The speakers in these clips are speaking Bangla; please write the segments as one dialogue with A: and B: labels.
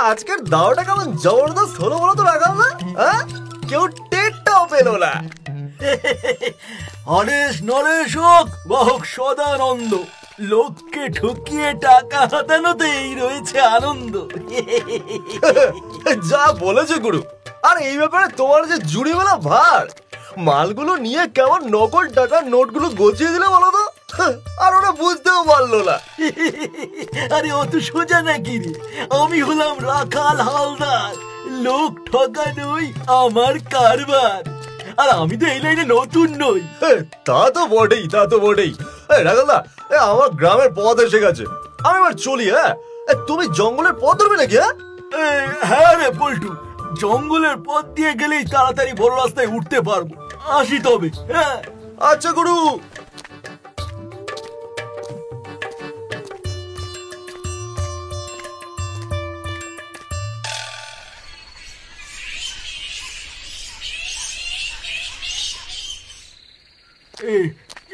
A: আজকের দাওটা কেমন জবরদস্ত হলো বলো তো রাখাল না? কেউ টেরটাও পেলো না।
B: হরেশ নরেশ হোক বাহক সদানন্দ, লোককে ঠকিয়ে টাকা হাতানোতেই রয়েছে আনন্দ।
A: যা বলেছে গুরু। আর এই ব্যাপারে তোমার যে জুড়ি মেলা ভার, মালগুলো নিয়ে কেমন নকল টাকার নোটগুলো গছিয়ে দিলে বলো তো, আর ওরা বুঝতেও পারলো না।
B: আরে অত সোজা নাকি রে, আমি হলাম রাখাল হালদার, লোক ঠকানোই আমার কারবার। আর আমি তো এই লাইনে নতুন নই।
A: তা তো বটেই, তা তো বটেই। রাখালদা, আমার গ্রামের পথ এসে গেছে, আমি এবার চলি। তুমি জঙ্গলের পথ ধরবে নাকি?
B: হ্যাঁ রে পল্টু, জঙ্গলের পথ দিয়ে গেলেই তাড়াতাড়ি বড় রাস্তায় উঠতে পারবো। আসি তবে। হ্যাঁ
A: আচ্ছা গুরু।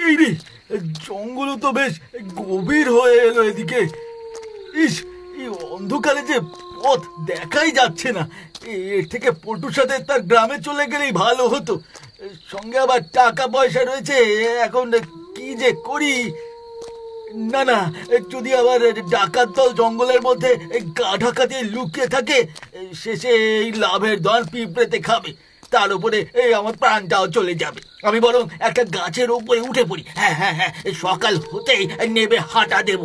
B: এই রে, জঙ্গল তো বেশ গভীর হয়ে এলো এদিকে। ইস, এই অন্ধকারে যে পথ দেখাই যাচ্ছে না। এর থেকে পল্টুর সাথে তার গ্রামে চলে গেলেই ভালো হতো। সঙ্গে আবার টাকা পয়সা রয়েছে, এখন কি যে করি। না না, যদি আবার ডাকাত দল জঙ্গলের মধ্যে গা ঢাকা দিয়ে লুকিয়ে থাকে, শেষে এই লাভের দল পিঁপড়েতে খাবে, তার উপরে আমার প্রাণটাও চলে যাবে। আমি বরং একটা গাছের উপরে উঠে পড়ি। হ্যাঁ হ্যাঁ হ্যাঁ, সকাল হতেই নেবে হাঁটা দেব।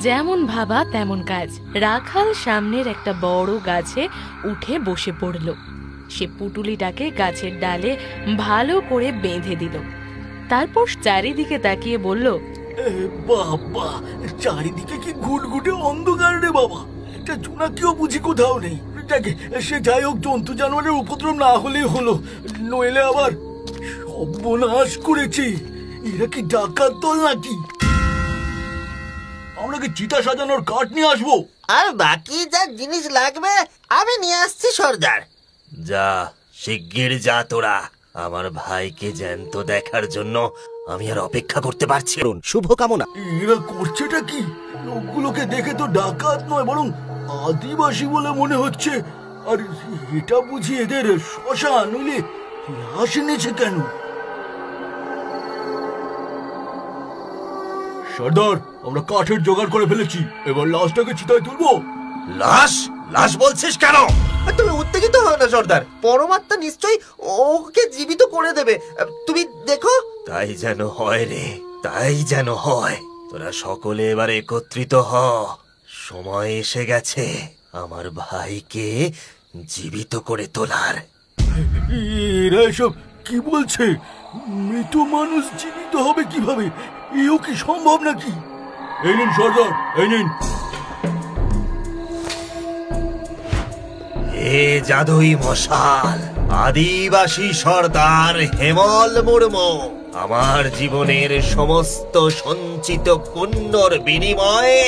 C: যেমন ভাবা তেমন কাজ। রাখাল সামনের একটা বড় গাছে উঠে বসে পড়ল। সে পুটুলিটাকে গাছের ডালে ভালো করে বেঁধে দিল। তারপর চারিদিকে তাকিয়ে বলল,
B: বাবা, চারিদিকে কি ঘুটঘুটে অন্ধকার রে বাবা, একটা জোনাকিও বুঝি কোথাও নেই। সে যাই হোক, জন্তু জানোয়ারের উপদ্রব না হলেই হলো, নইলে আবার সর্বনাশ করেছে। এরা কি ডাকাত দল নাকি? আমরা কি চিতা সাজানোর কাঠ নিয়ে আসবো?
D: আর বাকি যা জিনিস লাগবে আমি নিয়ে আসছি সর্দার।
E: যা, শিগগির যা তোরা। আমার ভাইকে জ্যান্ত দেখার জন্য আমি আর অপেক্ষা করতে পারছি না। শুভ কামনা।
B: এরা করছেটা কি? লোকগুলোকে দেখে তো ডাকাত নয়, বরং আদিবাসী বলে মনে হচ্ছে। আর এটা বুঝি এদের শ্মশান, নইলে লাশ এনেছে কেন? সর্দার, আমরা কাঠের জোগাড় করে ফেলেছি, এবার লাশটাকে চিতায় তুলবো।
E: লাশ? লাশ বলছিস কেন?
A: তুমি উত্তেজিত হও না সর্দার, পরমাত্মা নিশ্চয়ই ওকে জীবিত করে দেবে, তুমি দেখো।
E: তাই যেন হয় রে, তাই যেন হয়। তোরা সকলে এবার একত্রিত হ, সময় এসে গেছে আমার ভাইকে জীবিত করে তোলার।
B: এরা এসব কি বলছে? মৃত মানুষ জীবিত হবে কিভাবে? এও কি সম্ভব নাকি? এই নিন সর্দার, এই নিন।
E: হে জাদুই মশাল, আদিবাসী সর্দার হেমল মুর্মু, আমার জীবনের সমস্ত সঞ্চিত পুণ্যর বিনিময়ে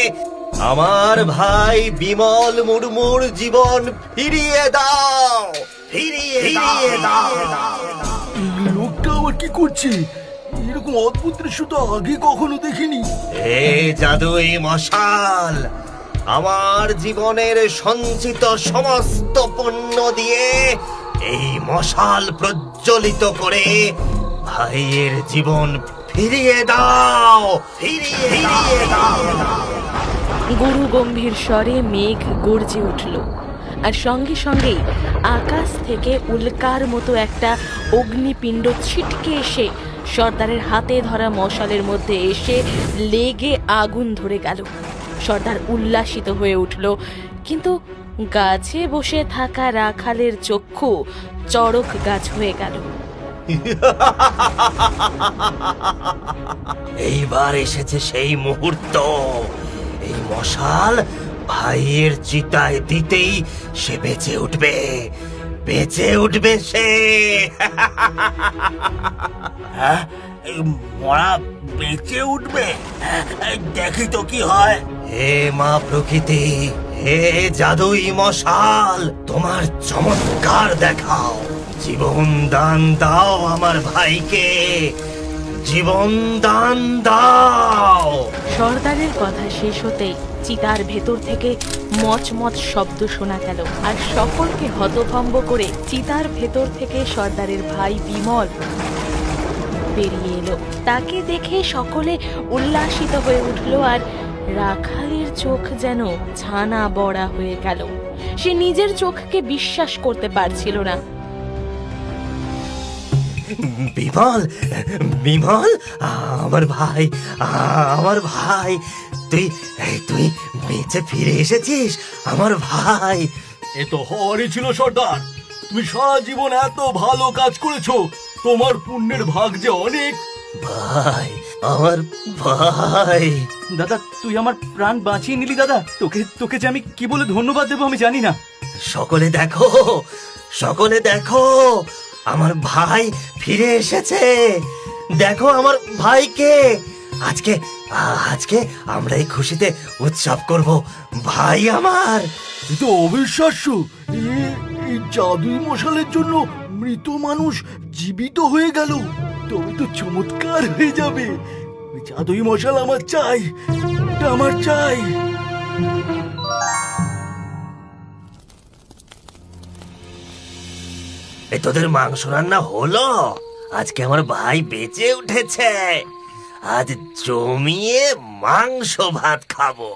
E: আমার ভাই বিমল মুর্মুর জীবন ফিরিয়ে দাও, ফিরিয়ে দাও।
B: লোকটা আবার কি করছে? এরকম অদ্ভুত দৃশ্য তো আগে কখনো দেখিনি।
E: হে জাদুই মশাল, আমার জীবনের সঞ্চিত সমস্ত পুণ্য দিয়ে এই মশাল প্রজ্বলিত করে ভাইয়ের জীবন ফিরিয়ে দাও, ফিরিয়ে দাও।
C: গুরু গম্ভীর স্বরে মেঘ গর্জে উঠল, আর সঙ্গে সঙ্গেই আকাশ থেকে উল্কার মতো একটা অগ্নিপিণ্ড ছিটকে এসে সর্দারের হাতে ধরা মশালের মধ্যে এসে লেগে আগুন ধরে গেল। সর্দার উল্লাসিত হয়ে উঠল, কিন্তু গাছে বসে থাকা রাখালের চক্ষু চড়ক গাছ হয়ে গেল।
E: এইবার এসেছে সেই মুহূর্ত। এই মশাল ভাইয়ের চিতায় দিতেই সে বেঁচে উঠবে, বেঁচে উঠবে সে।
B: মরা বেঁচে উঠবে? দেখি তো কি হয়।
E: হে মা প্রকৃতি, হে জাদুই মশাল, তোমার চমৎকার দেখাও। জীবন দান দাও আমার ভাইকে, জীবন দান দাও।
C: সর্দারের কথা শেষ হতেই চিতার ভেতর থেকে মচমচ শব্দ শোনা গেল, আর সকলকে হতভম্ব করে চিতার ভেতর থেকে সর্দারের ভাই বিমল বেরিয়ে এলো। তাকে দেখে সকলে উল্লাসিত হয়ে উঠল, আর রাখালের চোখ যেন ছানা বড়া হয়ে গেল। সে নিজের চোখকে বিশ্বাস করতে পারছিল না।
E: বিমল, বিমল, আমার ভাই, আমার ভাই, তুই তুই বেঁচে ফিরে এসেছিস আমার ভাই।
B: এ তো হওয়ারই ছিল সর্দার। তুমি সারা জীবন এত ভালো কাজ করেছো, তোমার পুণ্যের ভাগ যে অনেক।
E: ভাই, আমার ভাই।
F: দাদা, তুই আমার প্রাণ বাঁচিয়ে নিলি দাদা। তোকে তোকে যে আমি কি বলে ধন্যবাদ দেবো আমি জানি না।
E: সকলে দেখো, সকলে দেখো, আমার ভাই ফিরে এসেছে। দেখো আমার ভাইকে। আজকে আজকে আমরা এই খুশিতে উৎসব করব। ভাই আমার।
B: এ তো অবিশ্বাস্য। এই জাদুই মশালের জন্য মৃত মানুষ জীবিত হয়ে গেল। তবে তো চমৎকার হয়ে যাবে। ওই জাদুই মশাল আমার চাই, এটা আমার চাই।
E: এই তোদের মাংস রান্না হলো? আজকে আমার ভাই বেঁচে উঠেছে। আজ জমিয়ে মাংস ভাত খাবো।